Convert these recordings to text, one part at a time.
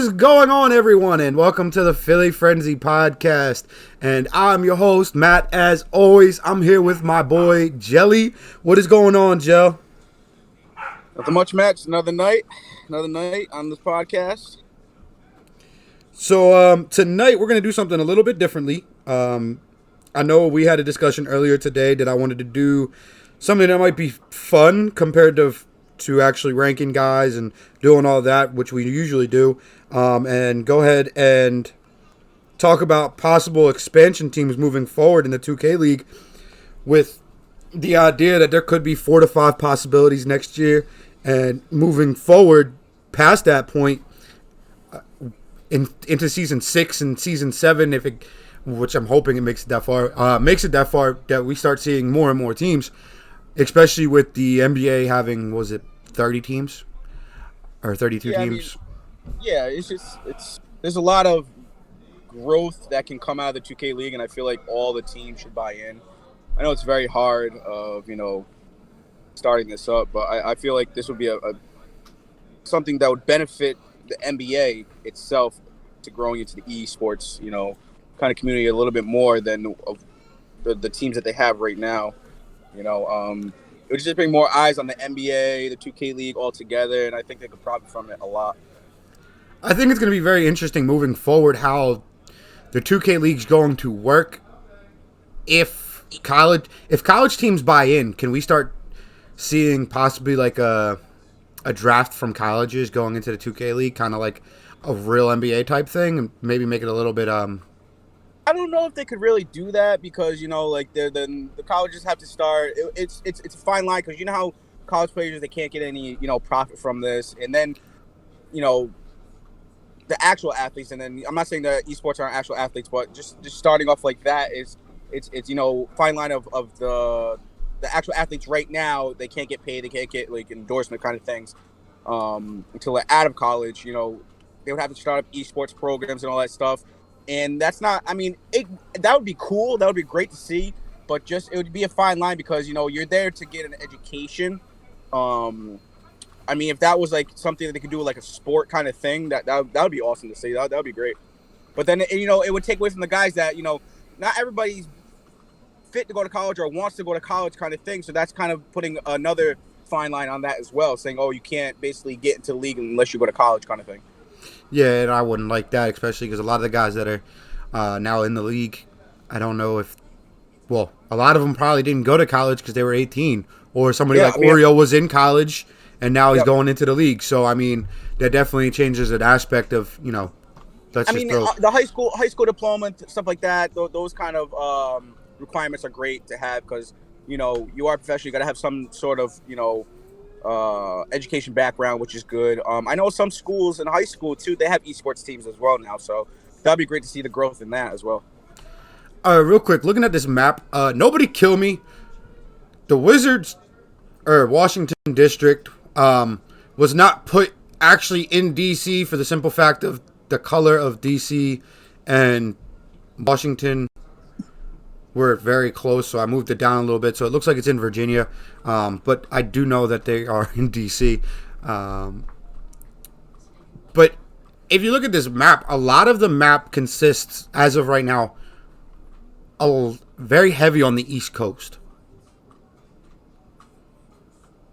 is going on, everyone, and welcome to the Philly Frenzy podcast. And I'm your host, Matt. As always, I'm here with my boy, Jelly. What is going on, Jell? Nothing much, Matt. Another night on this podcast. So tonight we're going to do something a little bit differently. I know we had a discussion earlier today that I wanted to do something that might be fun compared to actually ranking guys and doing all that, which we usually do, and go ahead and talk about possible expansion teams moving forward in the 2K League with the idea that there could be 4 to 5 possibilities next year, and moving forward past that point into season 6 and season 7, which I'm hoping it makes it that far, that we start seeing more and more teams, especially with the NBA having, was it 30 teams or 32 teams? It's there's a lot of growth that can come out of the 2K League, and I feel like all the teams should buy in. I know it's very hard of starting this up, but I feel like this would be a something that would benefit the NBA itself to growing into the esports kind of community a little bit more than of the teams that they have right now. It would just bring more eyes on the NBA, the 2K League all together, and I think they could profit from it a lot. I think it's going to be very interesting moving forward how the 2K League's going to work. If college teams buy in, can we start seeing possibly like a draft from colleges going into the 2K League, kind of like a real NBA type thing, and maybe make it a little bit I don't know if they could really do that because the colleges have to start. It's a fine line because you know how college players, they can't get any profit from this, and then the actual athletes, and then I'm not saying that esports aren't actual athletes, but just starting off like that is it's fine line of the actual athletes right now. They can't get paid, they can't get like endorsement kind of things until they're out of college. They would have to start up esports programs and all that stuff. And that's not, that would be cool. That would be great to see. But it would be a fine line because, you're there to get an education. If that was like something that they could do like a sport kind of thing, that would be awesome to see. That would be great. But then, it would take away from the guys that, not everybody's fit to go to college or wants to go to college kind of thing. So that's kind of putting another fine line on that as well, saying, oh, you can't basically get into the league unless you go to college kind of thing. Yeah, and I wouldn't like that, especially because a lot of the guys that are now in the league, I don't know if, well, a lot of them probably didn't go to college because they were 18, or somebody Oreo was in college and now he's going into the league. So that definitely changes an aspect of the high school diploma, stuff like that. Those kind of requirements are great to have because you are professional. You got to have some sort of education background, which is good. I know some schools in high school too, they have esports teams as well now, so that'd be great to see the growth in that as well. Real quick, looking at this map, nobody kill me. The Wizards or Washington District was not put actually in DC for the simple fact of the color of DC and Washington were very close, so I moved it down a little bit. So it looks like it's in Virginia, but I do know that they are in D.C. But if you look at this map, a lot of the map consists, as of right now, very heavy on the East Coast.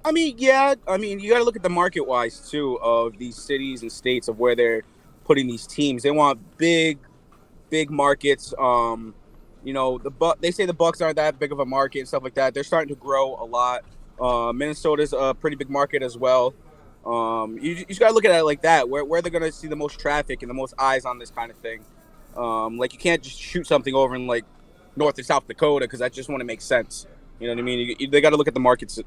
You got to look at the market-wise, too, of these cities and states of where they're putting these teams. They want big markets. They say the Bucks aren't that big of a market and stuff like that. They're starting to grow a lot. Minnesota's a pretty big market as well. You just gotta look at it like that, where they're gonna see the most traffic and the most eyes on this kind of thing. You can't just shoot something over in like North or South Dakota because that just wouldn't make sense. You know what I mean? They got to look at the markets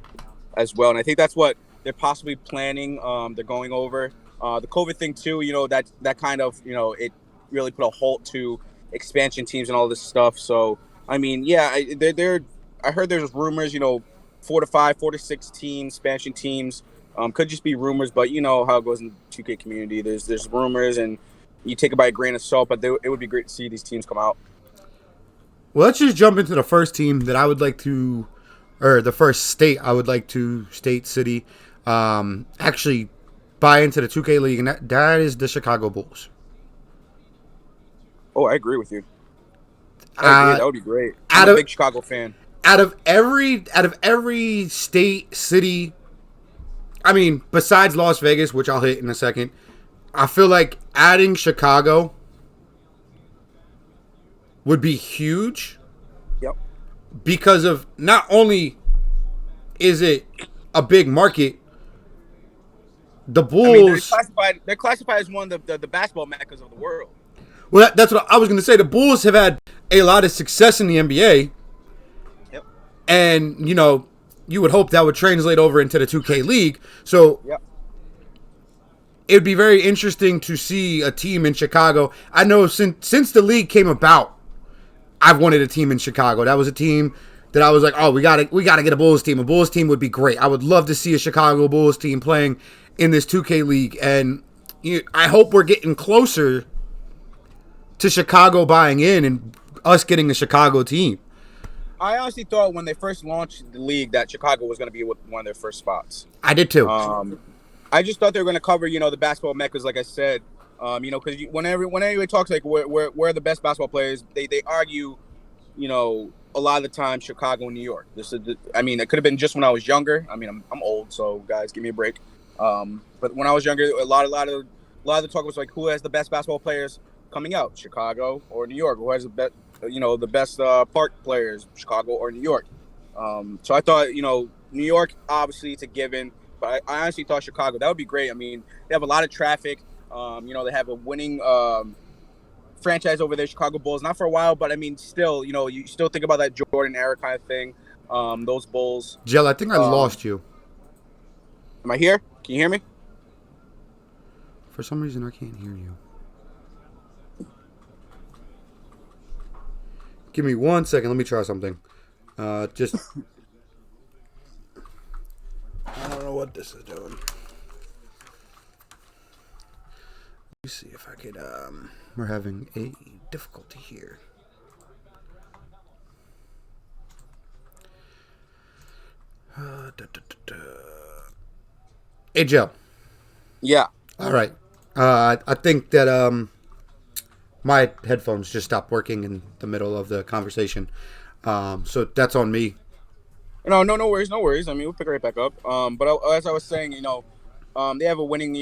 as well, and I think that's what they're possibly planning. They're going over the COVID thing too. That kind of it really put a halt to expansion teams and all this stuff. So I heard there's rumors 4 to 5, 4 to 6 teams, expansion teams. Could just be rumors, but you know how it goes in the 2K community. There's rumors, and you take it by a grain of salt, but it would be great to see these teams come out. Well, let's just jump into the first team that I would like to, or the first state I would like to, state, city, actually buy into the 2K League, and that is the Chicago Bulls. Oh, I agree with you. I agree. Uh, That would be great. I'm out a of big Chicago fan. out of every state, city, I mean, besides Las Vegas, which I'll hit in a second, I feel like adding Chicago would be huge Yep. because of not only is it a big market, the I mean, they're Bulls. classified. They're classified as one of the basketball meccas of the world. Well, that's what I was going to say. The Bulls have had a lot of success in the NBA, Yep. and you would hope that would translate over into the 2K League. So Yep. it'd be very interesting to see a team in Chicago. I know since the league came about, I've wanted a team in Chicago. That was a team that I was like, oh, we gotta get a Bulls team. A Bulls team would be great. I would love to see a Chicago Bulls team playing in this 2K League, and I hope we're getting closer to Chicago buying in and us getting a Chicago team. I honestly thought when they first launched the league that Chicago was going to be one of their first spots. I did too. I just thought they were going to cover, the basketball meccas, like I said. Because whenever anybody talks like where are the best basketball players, they argue, a lot of the time Chicago and New York. It could have been just when I was younger. I mean, I'm old, so guys, give me a break. But when I was younger, a lot of the talk was like, who has the best basketball players coming out, Chicago or New York? Who has the best park players, Chicago or New York? So I thought, New York, obviously it's a given, but I honestly thought Chicago, that would be great. I mean, they have a lot of traffic. They have a winning franchise over there, Chicago Bulls. Not for a while, but I mean, still, you still think about that Jordan era kind of thing. Those Bulls. Jell, I think I lost you. Am I here? Can you hear me? For some reason, I can't hear you. Give me 1 second. Let me try something. Just. I don't know what this is doing. Let me see if I could. We're having a difficulty here. Hey, Joe. Yeah. All right. I think that my headphones just stopped working in the middle of the conversation. So that's on me. No worries, no worries. I mean, we'll pick it right back up. As I was saying, they have a winning,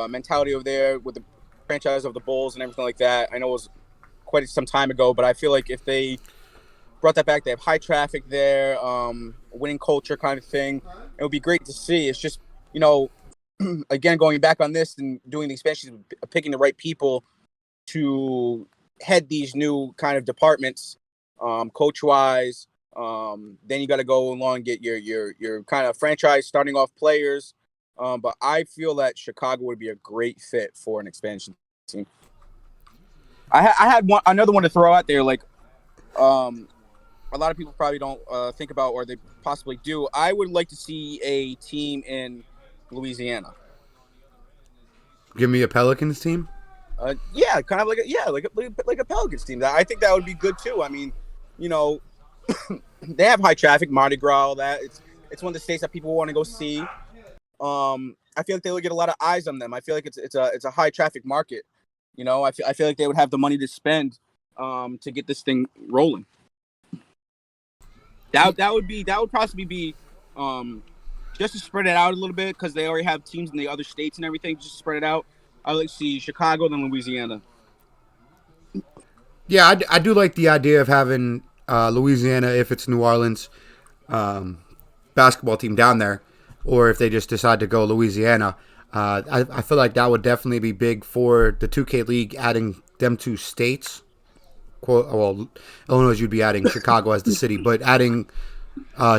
mentality over there with the franchise of the Bulls and everything like that. I know it was quite some time ago, but I feel like if they brought that back, they have high traffic there, winning culture kind of thing. It would be great to see. It's just, again, going back on this and doing the expansions, picking the right people to head these new kind of departments, coach-wise. Then you got to go along and get your kind of franchise starting off players. But I feel that Chicago would be a great fit for an expansion team. I had another one to throw out there. Like, a lot of people probably don't think about, or they possibly do. I would like to see a team in Louisiana. Give me a Pelicans team. Yeah, kind of like a Pelicans team. I think that would be good too. I mean, they have high traffic, Mardi Gras, all that. It's one of the states that people want to go see. I feel like they would get a lot of eyes on them. I feel like it's a high traffic market. I feel like they would have the money to spend to get this thing rolling. That would possibly be just to spread it out a little bit, because they already have teams in the other states and everything. Just to spread it out. I would like to see Chicago, then Louisiana. Yeah, I do like the idea of having Louisiana, if it's New Orleans, basketball team down there, or if they just decide to go Louisiana. I feel like that would definitely be big for the 2K League, adding them two states. Well, Illinois, you'd be adding Chicago as the city, but adding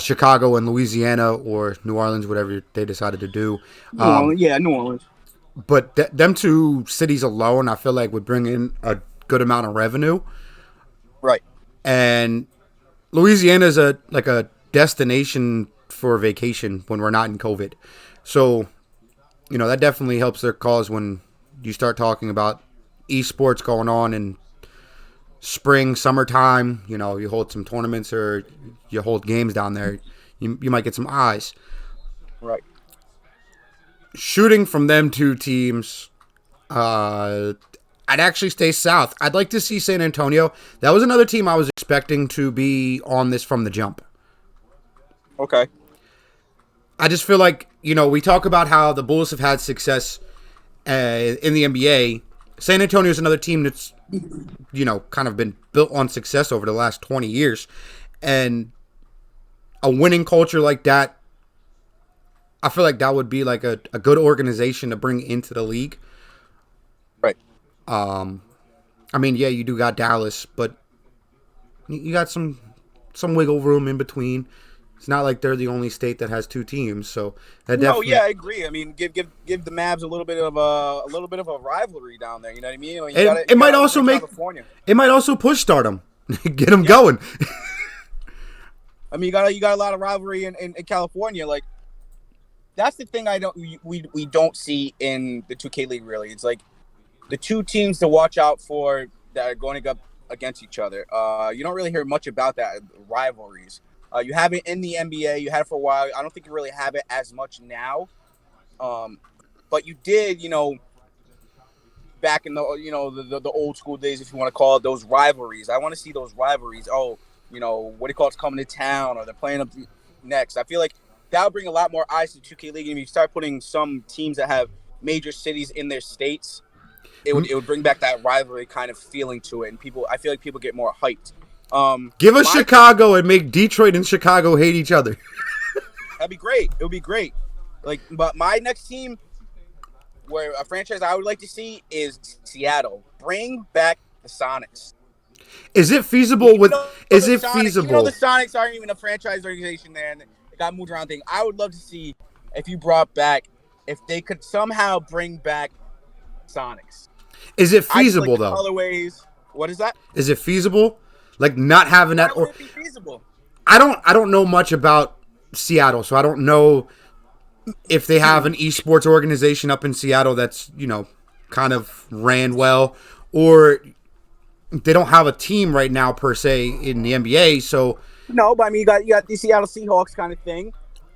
Chicago and Louisiana or New Orleans, whatever they decided to do. New Orleans. But them two cities alone, I feel like would bring in a good amount of revenue. Right. And Louisiana is a destination for vacation when we're not in COVID. So, that definitely helps their cause when you start talking about esports going on in spring, summertime. You hold some tournaments or you hold games down there. You might get some eyes. Right. shooting from them two teams, I'd actually stay south. I'd like to see San Antonio. That was another team I was expecting to be on this from the jump. Okay. I just feel like, we talk about how the Bulls have had success in the NBA. San Antonio is another team that's, kind of been built on success over the last 20 years. And a winning culture like that, I feel like that would be like a good organization to bring into the league. Right. I mean, yeah, you do got Dallas, but you got some wiggle room in between. It's not like they're the only state that has two teams, so that definitely. No, yeah, I agree. I mean, give the Mavs a little bit of a rivalry down there. You know what I mean? It might also make California. It might also push stardom, get them going. I mean, you got a lot of rivalry in California. Like, that's the thing we don't see in the 2K League really. It's like the two teams to watch out for that are going up against each other. You don't really hear much about that rivalries. You have it in the NBA. You had it for a while. I don't think you really have it as much now. But you did, back in the old school days, if you want to call it, those rivalries. I want to see those rivalries. Oh, what do you call it's coming to town, or they're playing up next. I feel like that would bring a lot more eyes to 2K League. And if you start putting some teams that have major cities in their states, it would bring back that rivalry kind of feeling to it, and I feel like people get more hyped. Give us Chicago and make Detroit and Chicago hate each other. That'd be great. It would be great. But my next team, where a franchise I would like to see is Seattle. Bring back the Sonics. Is it feasible? Is it feasible? Even though the Sonics aren't even a franchise organization there, and it got moved around thing. I would love to see if they could somehow bring back Sonics. Is it feasible though? Colorways. What is that? Is it feasible? Like not having that, or be feasible. I don't know much about Seattle, so I don't know if they have an esports organization up in Seattle that's kind of ran well, or they don't have a team right now per se in the NBA. So no, but I mean you got the Seattle Seahawks kind of thing.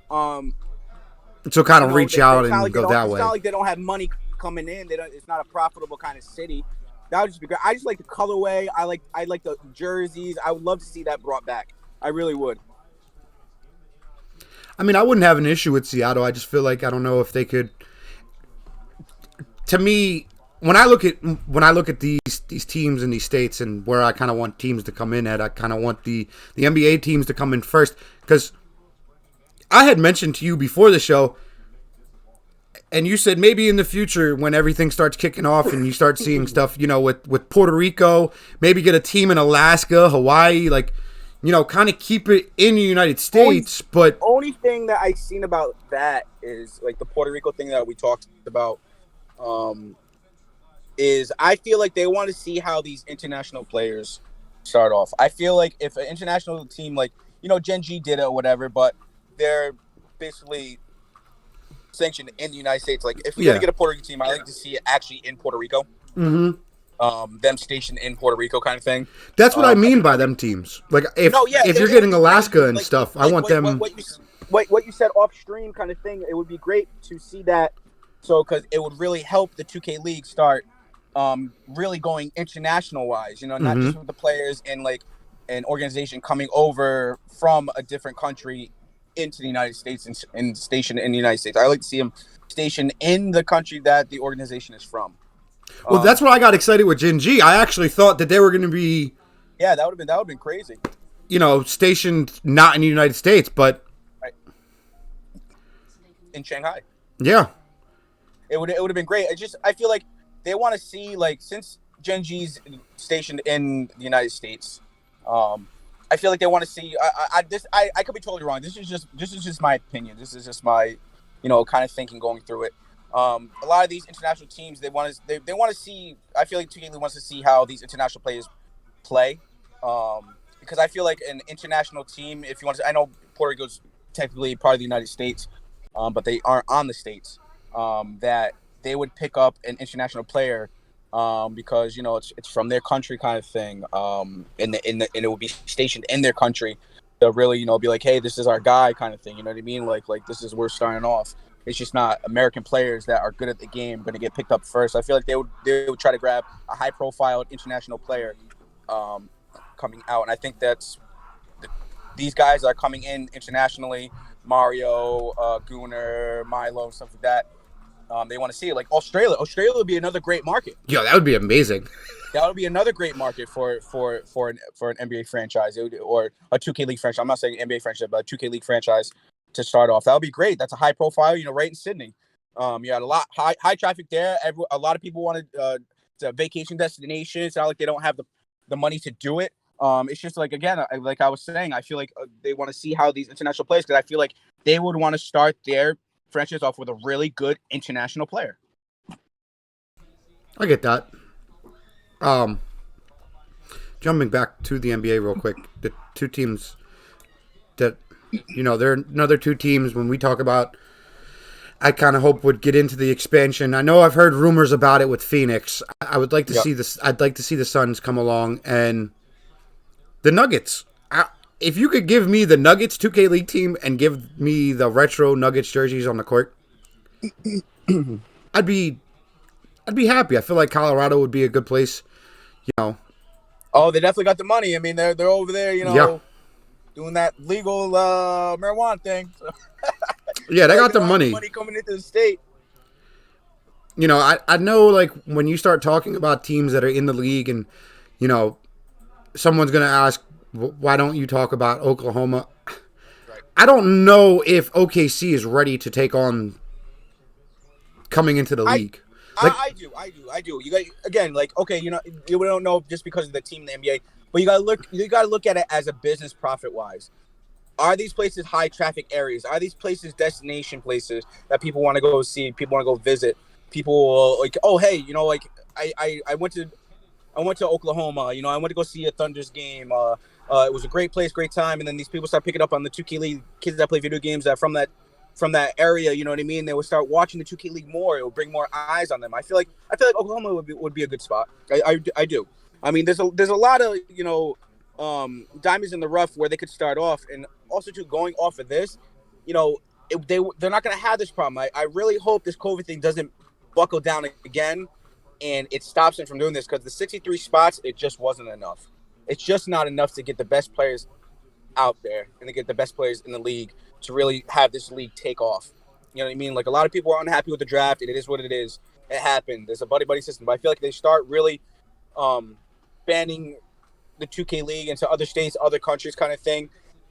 So kind of reach out and go that way. It's not like they don't have money coming in. It's not a profitable kind of city. That would just be great. I just like the colorway. I like the jerseys. I would love to see that brought back. I really would. I mean, I wouldn't have an issue with Seattle. I just feel like I don't know if they could. To me, when I look at these teams in these states and where I kind of want teams to come in at, I kind of want the NBA teams to come in first, because I had mentioned to you before the show. And you said maybe in the future when everything starts kicking off and you start seeing stuff, with Puerto Rico, maybe get a team in Alaska, Hawaii, kind of keep it in the United States. But only thing that I've seen about that is like the Puerto Rico thing that we talked about. Is I feel like they want to see how these international players start off. I feel like if an international team Gen G did it or whatever, but they're basically sanctioned in the United States. Like if we're gonna get a Puerto Rico team, I like to see it actually in Puerto Rico. Mm-hmm. Them stationed in Puerto Rico kind of thing. That's what I mean by them teams. Like if you're getting Alaska and stuff, I want them. What you said off stream kind of thing. It would be great to see that. So because it would really help the 2K League start really going international wise. Not just with the players and like an organization coming over from a different country into the United States and stationed in the United States. I like to see them stationed in the country that the organization is from. Well, that's what I got excited with Gen G. I actually thought that they were going to be, that would have been crazy. Stationed not in the United States, but in Shanghai. Yeah, it would have been great. I feel like they want to see since Gen G's stationed in the United States. I feel like they want to see. I could be totally wrong. This is just my opinion. This is just my, kind of thinking going through it. A lot of these international teams, they want to see. I feel like 2K League wants to see how these international players play. Because I feel like an international team, if you want to, I know Puerto Rico's technically part of the United States, but they aren't on the states. That they would pick up an international player. Because it's from their country kind of thing, and it will be stationed in their country to really be like, hey, this is our guy kind of thing. You know what I mean? Like this is we're starting off. It's just not American players that are good at the game going to get picked up first. I feel like they would try to grab a high profile international player um, coming out, and I think these guys are coming in internationally. Mario, Gunnar, Milo, stuff like that. They want to see it. Like Australia. Australia would be another great market. Yo, that would be amazing. That would be another great market for an NBA franchise or a 2K League franchise. I'm not saying NBA franchise, but a 2K League franchise to start off. That would be great. That's a high profile, right in Sydney. You had a lot high traffic there. A lot of people wanted it's a vacation destination. It's not like they don't have the money to do it. It's just like, again, like I was saying, I feel like they want to see how these international players, because I feel like they would want to start their franchise off with a really good international player. I get that. Jumping back to the NBA real quick, the two teams that, there are another two teams when we talk about, I kind of hope would get into the expansion. I know I've heard rumors about it with Phoenix. I would like to see this. I'd like to see the Suns come along and the Nuggets. If you could give me the Nuggets 2K League team and give me the retro Nuggets jerseys on the court, I'd be happy. I feel like Colorado would be a good place. Oh, they definitely got the money. I mean, they're over there, doing that legal marijuana thing. So. Yeah, they got the money. Money coming into the state. I know, like, when you start talking about teams that are in the league and, someone's going to ask, why don't you talk about Oklahoma? Right. I don't know if OKC is ready to take on coming into the league. I do. You got, again, like, okay, you don't know just because of the team in the NBA, but you gotta look at it as a business profit wise. Are these places high traffic areas? Are these places destination places that people want to go see, people want to go visit? People like, oh hey, like I went to Oklahoma, I went to go see a Thunder's game. It was a great place, great time, and then these people start picking up on the 2K League kids that play video games that from that area, you know what I mean? They would start watching the 2K League more. It would bring more eyes on them. I feel like Oklahoma would be a good spot. I do. I mean, there's a lot of diamonds in the rough where they could start off, and also too going off of this, they're not going to have this problem. I really hope this COVID thing doesn't buckle down again, and it stops them from doing this, because the 63 spots, it just wasn't enough. It's just not enough to get the best players out there and to get the best players in the league to really have this league take off. You know what I mean? Like, a lot of people are unhappy with the draft, and it is what it is. It happened. There's a buddy system, but I feel like they start really banning the 2K League into other states, other countries, kind of thing.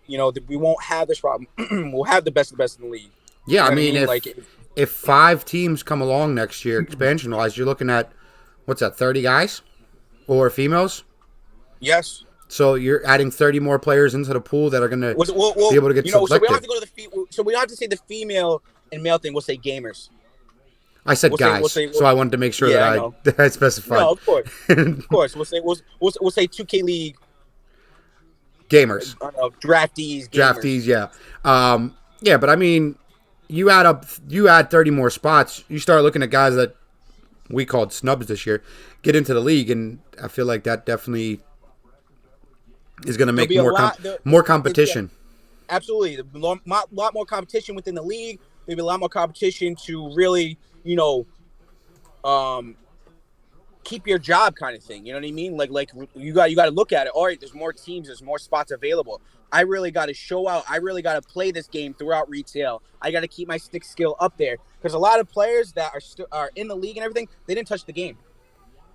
We won't have this problem. We'll have the best of the best in the league. Yeah, I mean, if 5 teams come along next year, expansion-wise, you're looking at, what's that, 30 guys or females? Yes. So you're adding 30 more players into the pool that are going to be able to get selected. So we don't have to go to so we don't have to say the female and male thing. We'll say gamers. I said guys, so I wanted to make sure that I specified. No, of course, of course. We'll say 2K League gamers, draftees, yeah, yeah. But I mean, you add 30 more spots. You start looking at guys that we called snubs this year get into the league, and I feel like that definitely is going to make more competition. Absolutely, a lot more competition within the league. Maybe a lot more competition to really, keep your job, kind of thing. You know what I mean? Like you got to look at it. All right, there's more teams, there's more spots available. I really got to show out. I really got to play this game throughout retail. I got to keep my stick skill up there, because a lot of players that are in the league and everything, they didn't touch the game.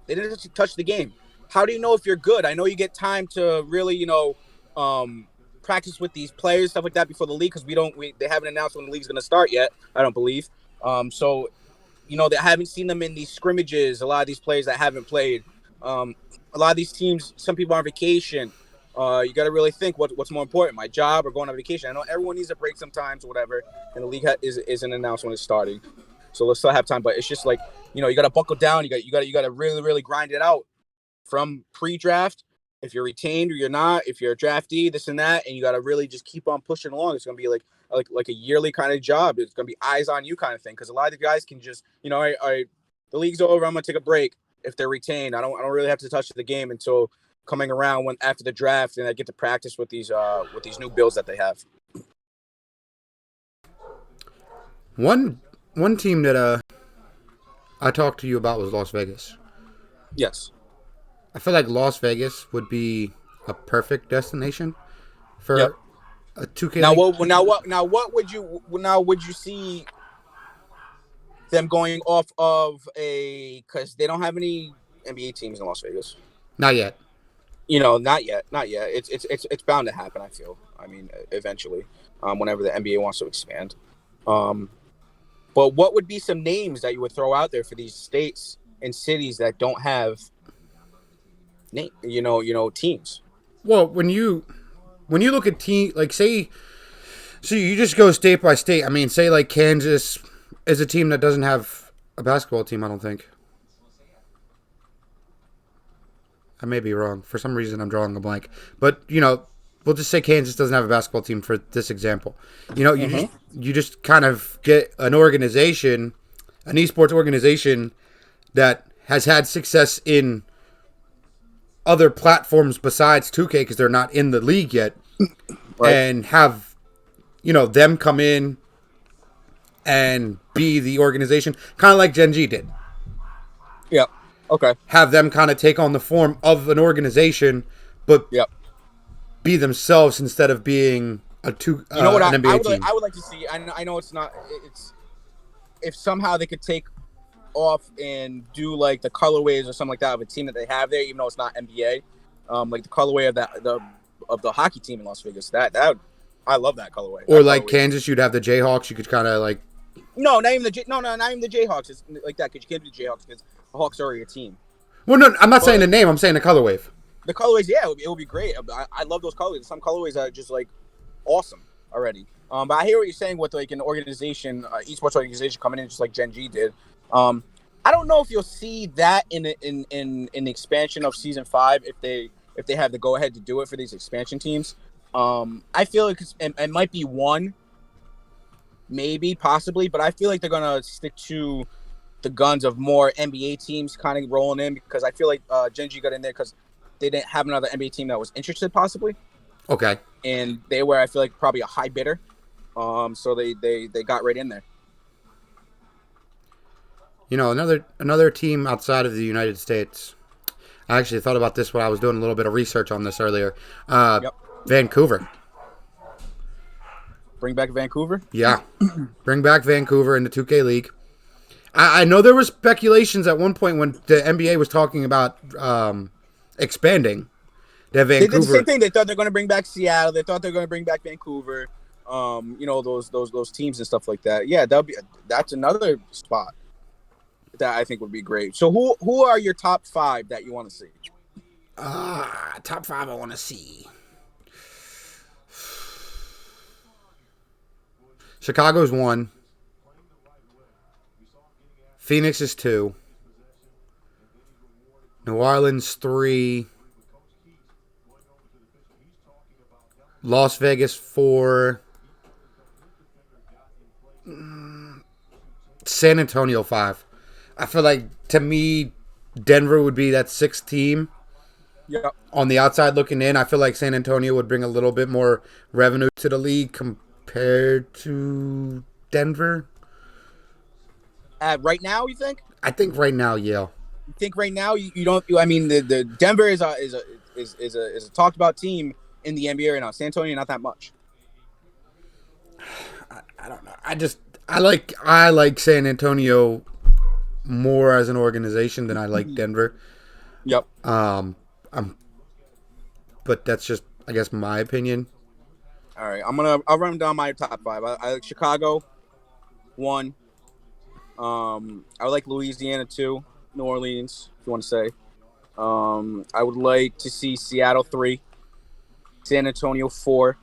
They didn't touch the game. How do you know if you're good? I know you get time to really, practice with these players, stuff like that, before the league, because they haven't announced when the league's going to start yet. I don't believe. So, they haven't seen them in these scrimmages. A lot of these players that haven't played. A lot of these teams, some people are on vacation. You got to really think what's more important, my job or going on vacation. I know everyone needs a break sometimes or whatever, and the league isn't announced when it's starting. So let's still have time, but it's just like, you got to buckle down. You got to really, really grind it out from pre-draft. If you're retained or you're not, if you're a draftee, this and that, and you got to really just keep on pushing along. It's going to be like a yearly kind of job. It's going to be eyes on you kind of thing, because a lot of the guys can just, the league's over, I'm going to take a break. If they're retained, I don't really have to touch the game until coming around after the draft, and I get to practice with these new builds that they have. One one team that I talked to you about was Las Vegas. Yes. I feel like Las Vegas would be a perfect destination Yep. for a 2K Now league. what? Now what would you? Now would you see them going off of a? Because they don't have any NBA teams in Las Vegas. Not yet. Not yet, not yet. It's bound to happen. I feel. I mean, eventually, whenever the NBA wants to expand. Um, but what would be some names that you would throw out there for these states and cities that don't have name? Teams. Well, when you look at team like say, so you just go state by state. I mean, say like Kansas is a team that doesn't have a basketball team. I don't think. I may be wrong. For some reason, I'm drawing a blank. But we'll just say Kansas doesn't have a basketball team for this example. You just kind of get an organization, an esports organization that has had success in other platforms besides 2K because they're not in the league yet, Right. and have them come in and be the organization, kind of like Gen G did. Yep. Okay. Have them kind of take on the form of an organization, but Yep. be themselves instead of being You know what an I NBA would team. I would like to see. I know it's not. It's if somehow they could take off and do like the colorways or something like that of a team that they have there, even though it's not NBA. Like the colorway of the hockey team in Las Vegas. I love that colorway. Or That like colorway. Kansas, you'd have the Jayhawks. You could kind of like, No, not even not even the Jayhawks. It's like that because you can't do the Jayhawks because the Hawks are already a team. well, no, I'm not saying the But name. I'm saying the color wave. the colorways, yeah, it would be great. I love those colorways. Some colorways are just like awesome already. But I hear what you're saying with like an organization, esports organization coming in just like Gen G did. I don't know if you'll see that in the expansion of season 5 if they have the go ahead to do it for these expansion teams. I feel like it might be one, maybe possibly, but I feel like they're gonna stick to the guns of more NBA teams kind of rolling in because I feel like Gen G got in there because they didn't have another NBA team that was interested possibly, Okay. and they were I feel like probably a high bidder. So they got right in there. Another team outside of the United States. I actually thought about this when I was doing a little bit of research on this earlier. Yep. Vancouver. Bring back Vancouver. Yeah. Bring back Vancouver in the 2K League. I know there were speculations at one point when the NBA was talking about expanding that They did the Vancouver. same thing. They thought they're going to bring back Seattle. They thought they're going to bring back Vancouver. Those teams and stuff like that. Yeah, that's another spot that I think would be great. So who are your top 5 that you want to see? Top 5 I want to see. Chicago's 1. Phoenix is 2. New Orleans 3. Las Vegas 4. San Antonio 5. I feel like, to me, Denver would be that 6th team. Yep. On the outside looking in, I feel like San Antonio would bring a little bit more revenue to the league compared to Denver. Right now, you think? I think right now, yeah. You think right now you don't? I mean, the Denver is a talked about team in the NBA right now. San Antonio, not that much. I don't know. I like San Antonio more as an organization than I like Denver. Yep. But that's just, I guess, my opinion. All right, I'll run down my top 5. I like Chicago, 1. I would like Louisiana 2, New Orleans, if you want to say. I would like to see Seattle 3, San Antonio 4,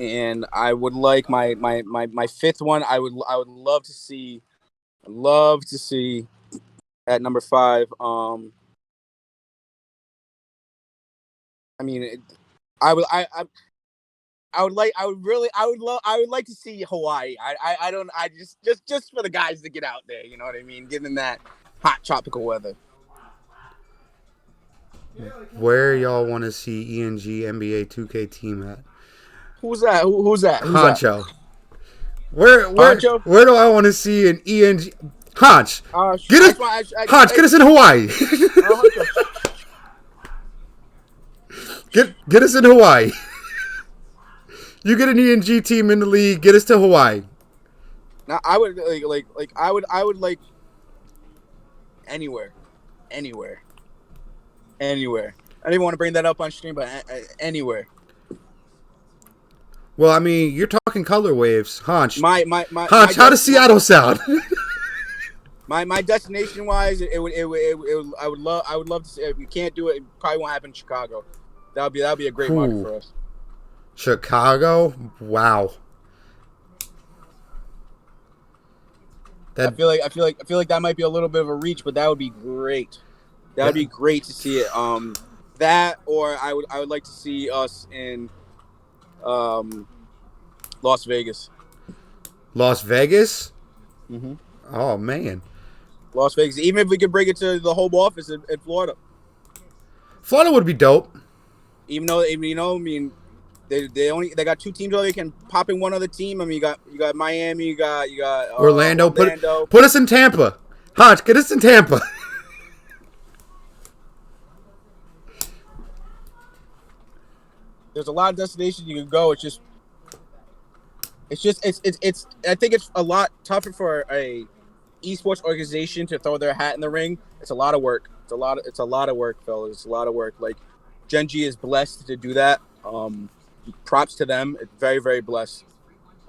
and I would like my 5th one. I would love to see at number 5. I mean, I would like to see Hawaii. I don't just for the guys to get out there, you know what I mean? Given that hot tropical weather. Where y'all want to see ENG NBA 2K team at? Who's that? Who's that? Honcho. Honcho. where do I want to see an ENG? Hodge, get us, That's why Hodge, get us in Hawaii. Honcho. get us in Hawaii. You get an ENG team in the league. Get us to Hawaii. Now I would I would like anywhere, anywhere, anywhere. I didn't even want to bring that up on stream, but anywhere. Well, I mean, you're talking color waves, Hodge. My Hodge, how does Seattle sound? my destination wise, it would I would love to see. If you can't do it, it probably won't happen in Chicago. That would be a great market for us. Chicago, wow. I feel like that might be a little bit of a reach, but that would be great. That would be great to see it. That or I would like to see us in Las Vegas. Las Vegas? Mm-hmm. Oh man, Las Vegas. Even if we could bring it to the home office in Florida. Florida would be dope. Even though I mean, they got two teams. They can pop in one other team. I mean, you got Miami. You got Orlando. Put us in Tampa. Hodge, get us in Tampa. There's a lot of destinations you can go. It's I think it's a lot tougher for a esports organization to throw their hat in the ring. It's a lot of work. It's a lot of work, fellas. It's a lot of work. Like Gen G is blessed to do that. Props to them. It's very, very blessed.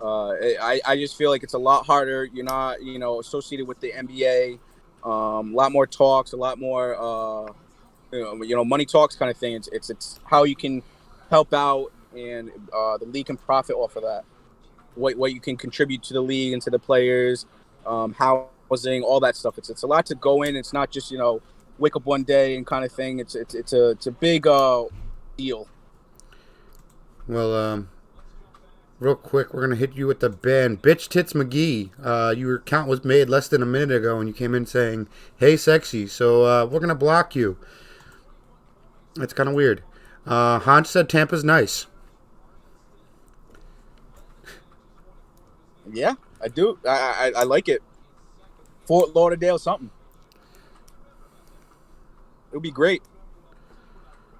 I just feel like it's a lot harder. You're not, associated with the NBA. A lot more talks, a lot more, money talks kind of thing. It's how you can help out, and the league can profit off of that. What you can contribute to the league and to the players, housing, all that stuff. It's a lot to go in. It's not just wake up one day and kind of thing. It's a big deal. Well, real quick, we're gonna hit you with the ban. Bitch Tits McGee. Your account was made less than a minute ago, and you came in saying, "Hey, sexy." So we're gonna block you. That's kind of weird. Hans said Tampa's nice. Yeah, I do. I like it. Fort Lauderdale, something. It would be great.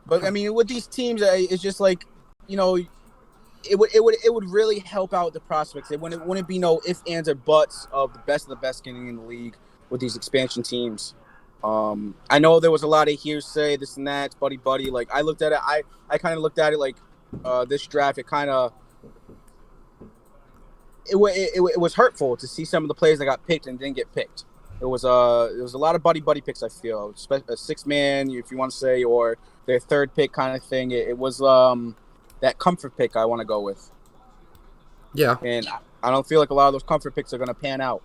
But I mean, with these teams, it's just like, it would really help out the prospects. It wouldn't be no ifs, ands, or buts of the best getting in the league with these expansion teams. I know there was a lot of hearsay, this and that, buddy. Like I looked at it, I kind of looked at it like this draft. It kind of it was hurtful to see some of the players that got picked and didn't get picked. It was a lot of buddy picks. I feel a 6-man, if you want to say, or their third pick kind of thing. It was that comfort pick I want to go with. Yeah, and I don't feel like a lot of those comfort picks are going to pan out.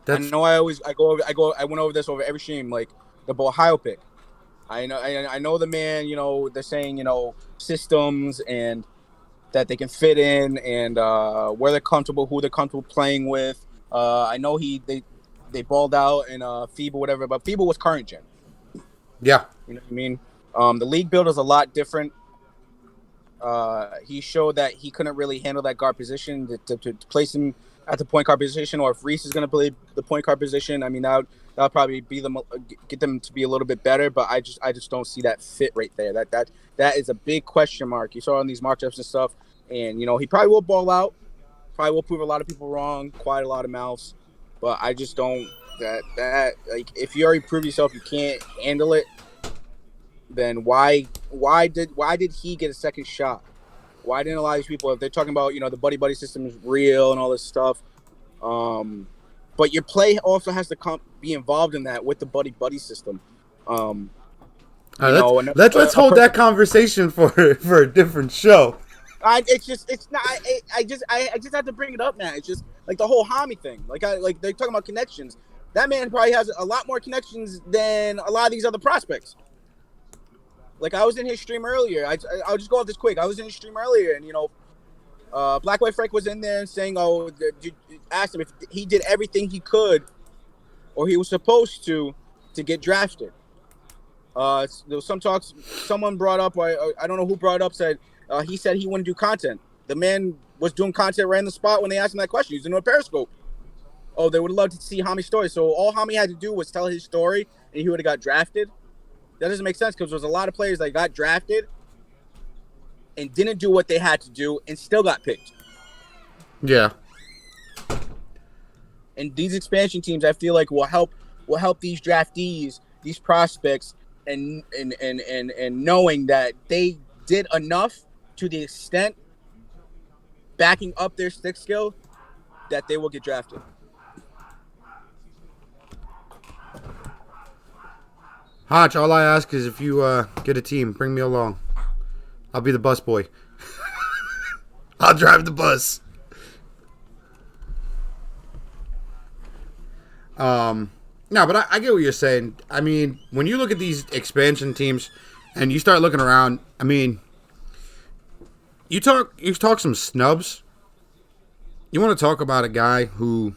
I know I went over this over every stream, like the Ohio pick. I know the man. They're saying systems and that they can fit in, and where they're comfortable, who they're comfortable playing with. I know they balled out in FIBA, whatever, but FIBA was current gen. Yeah, you know what I mean. The league build is a lot different. He showed that he couldn't really handle that guard position to place him at the point guard position, or if Reese is going to play the point guard position. I mean, that'll probably get them to be a little bit better, but I just don't see that fit right there. That is a big question mark. You saw on these matchups and stuff, and he probably will ball out, probably will prove a lot of people wrong, quiet a lot of mouths, but I just don't that like if you already proved yourself you can't handle it, then why did he get a second shot? Why didn't a lot of these people, if they're talking about the buddy system is real and all this stuff, but your play also has to be involved in that with the buddy system. Let's hold that conversation for a different show. I just have to bring it up now. It's just like the whole Hami thing. Like they're talking about connections. That man probably has a lot more connections than a lot of these other prospects. Like I was in his stream earlier. I'll just go off this quick. I was in his stream earlier, and Black White Frank was in there saying, asked him if he did everything he could, or he was supposed to get drafted. There was some talks. Someone brought up, or I don't know who brought it up. Said he said he wouldn't do content. The man was doing content right in the spot when they asked him that question. He was doing a Periscope. Oh, they would love to see Hami's story. So all Hami had to do was tell his story, and he would have got drafted. That doesn't make sense because there's a lot of players that got drafted and didn't do what they had to do and still got picked. Yeah. And these expansion teams, I feel like will help these draftees, these prospects, and knowing that they did enough to the extent backing up their stick skill that they will get drafted. Hotch, all I ask is if you get a team, bring me along. I'll be the bus boy. I'll drive the bus. No, but I get what you're saying. I mean, when you look at these expansion teams and you start looking around, I mean, you talk some snubs. You want to talk about a guy who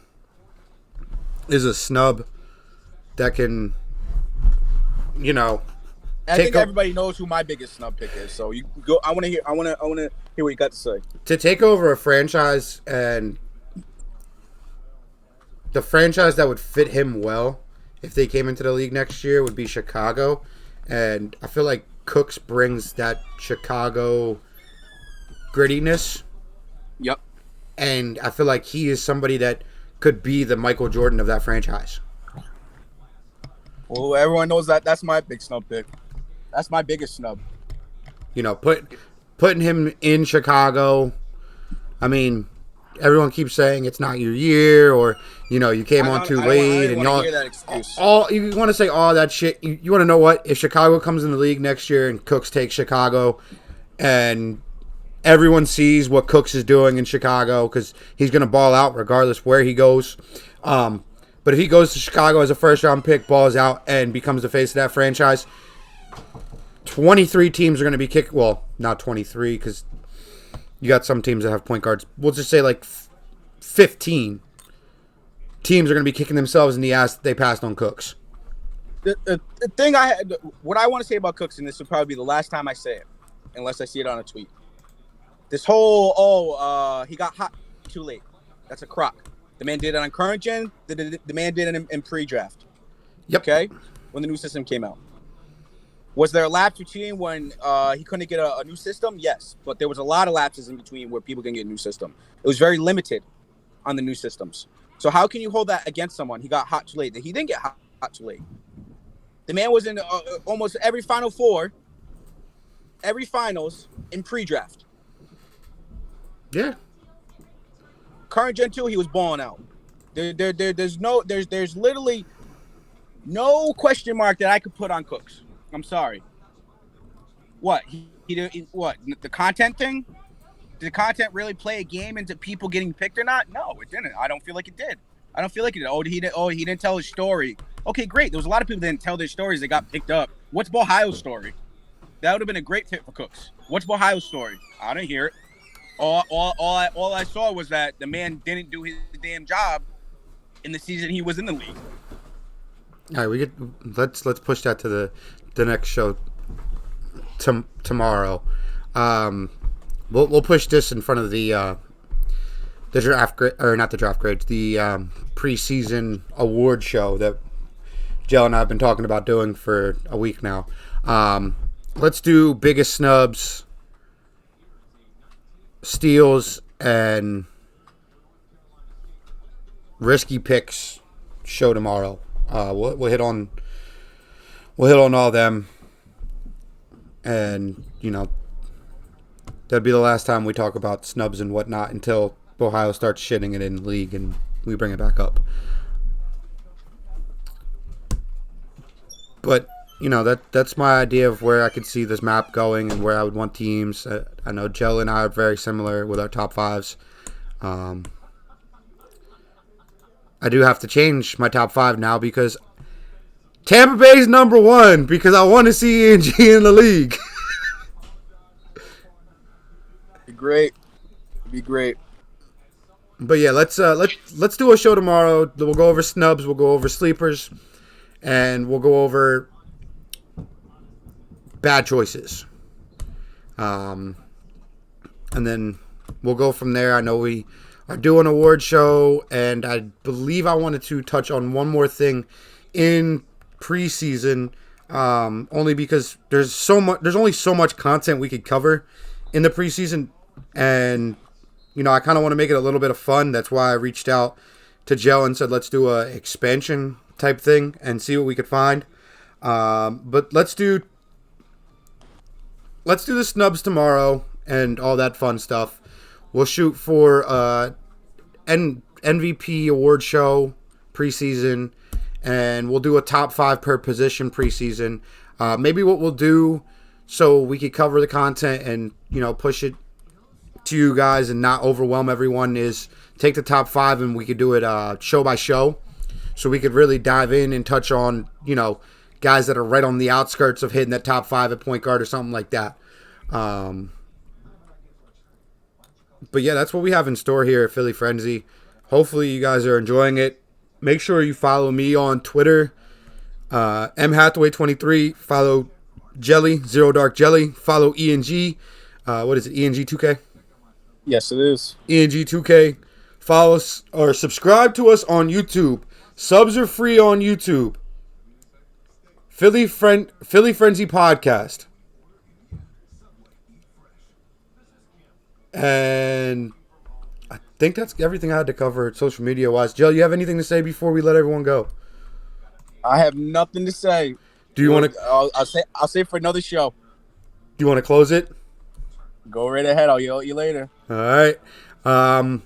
is a snub that can, you know, I think everybody knows who my biggest snub pick is. So you go. I want to hear what you got to say. To take over a franchise, and the franchise that would fit him well if they came into the league next year would be Chicago. And I feel like Cooks brings that Chicago grittiness. Yep. And I feel like he is somebody that could be the Michael Jordan of that franchise. Well, everyone knows that's my big snub pick. That's my biggest snub. You know, putting him in Chicago. I mean, everyone keeps saying it's not your year, or you came on too late, and y'all. All you want to say all that shit. You want to know what? If Chicago comes in the league next year and Cooks takes Chicago, and everyone sees what Cooks is doing in Chicago, because he's going to ball out regardless where he goes. But if he goes to Chicago as a first-round pick, balls out, and becomes the face of that franchise, 23 teams are going to be kicked. Well, not 23, because you got some teams that have point guards. We'll just say like 15 teams are going to be kicking themselves in the ass that they passed on Cooks. The thing what I want to say about Cooks, and this will probably be the last time I say it, unless I see it on a tweet. This whole, he got hot too late. That's a crock. The man did it on current gen. The man did it in pre-draft. Yep. Okay? When the new system came out. Was there a lapse between when he couldn't get a new system? Yes. But there was a lot of lapses in between where people can get a new system. It was very limited on the new systems. So how can you hold that against someone? He got hot too late. He didn't get hot too late. The man was in almost every Final Four, every finals in pre-draft. Yeah. Current Gen 2, he was balling out. There's literally no question mark that I could put on Cooks. I'm sorry. What? He did what? The content thing? Did the content really play a game into people getting picked or not? No, it didn't. I don't feel like it did. He didn't tell his story. Okay, great. There was a lot of people that didn't tell their stories that got picked up. What's Bohio's story? That would have been a great fit for Cooks. What's Bohio's story? I didn't hear it. All I saw was that the man didn't do his damn job in the season he was in the league. All right, let's push that to the next show tomorrow. We'll push this in front of the draft grade, or not the draft grades, the preseason award show that Jill and I have been talking about doing for a week now. Let's do biggest snubs, steals, and risky picks show tomorrow. We'll hit on all of them, and that'll be the last time we talk about snubs and whatnot until Ohio starts shitting it in the league and we bring it back up. But that's my idea of where I could see this map going and where I would want teams. I know Joe and I are very similar with our top fives. I do have to change my top five now because Tampa Bay's number one, because I want to see ENG in the league. Be great. But yeah, let's do a show tomorrow. We'll go over snubs, we'll go over sleepers, and we'll go over bad choices. And then we'll go from there. I know we are doing an award show, and I believe I wanted to touch on one more thing in preseason, only because there's only so much content we could cover in the preseason, and I kind of want to make it a little bit of fun. That's why I reached out to Joe and said, let's do a expansion type thing and see what we could find. But let's do the snubs tomorrow and all that fun stuff. We'll shoot for MVP award show preseason, and we'll do a top 5 per position preseason. Maybe what we'll do, so we could cover the content and push it to you guys and not overwhelm everyone, is take the top 5 and we could do it show by show, so we could really dive in and touch on guys that are right on the outskirts of hitting that top 5 at point guard or something like that. But yeah, that's what we have in store here at Philly Frenzy. Hopefully you guys are enjoying it. Make sure you follow me on Twitter, mhathaway23. Follow Jelly, Zero Dark Jelly. Follow ENG. What is it, ENG2K? Yes, it is. ENG2K. Follow us or subscribe to us on YouTube. Subs are free on YouTube. Philly Frenzy Podcast. And I think that's everything I had to cover social media wise. Jill, you have anything to say before we let everyone go? I have nothing to say. Do you want to? I'll say for another show. Do you want to close it? Go right ahead. I'll yell at you later. All right.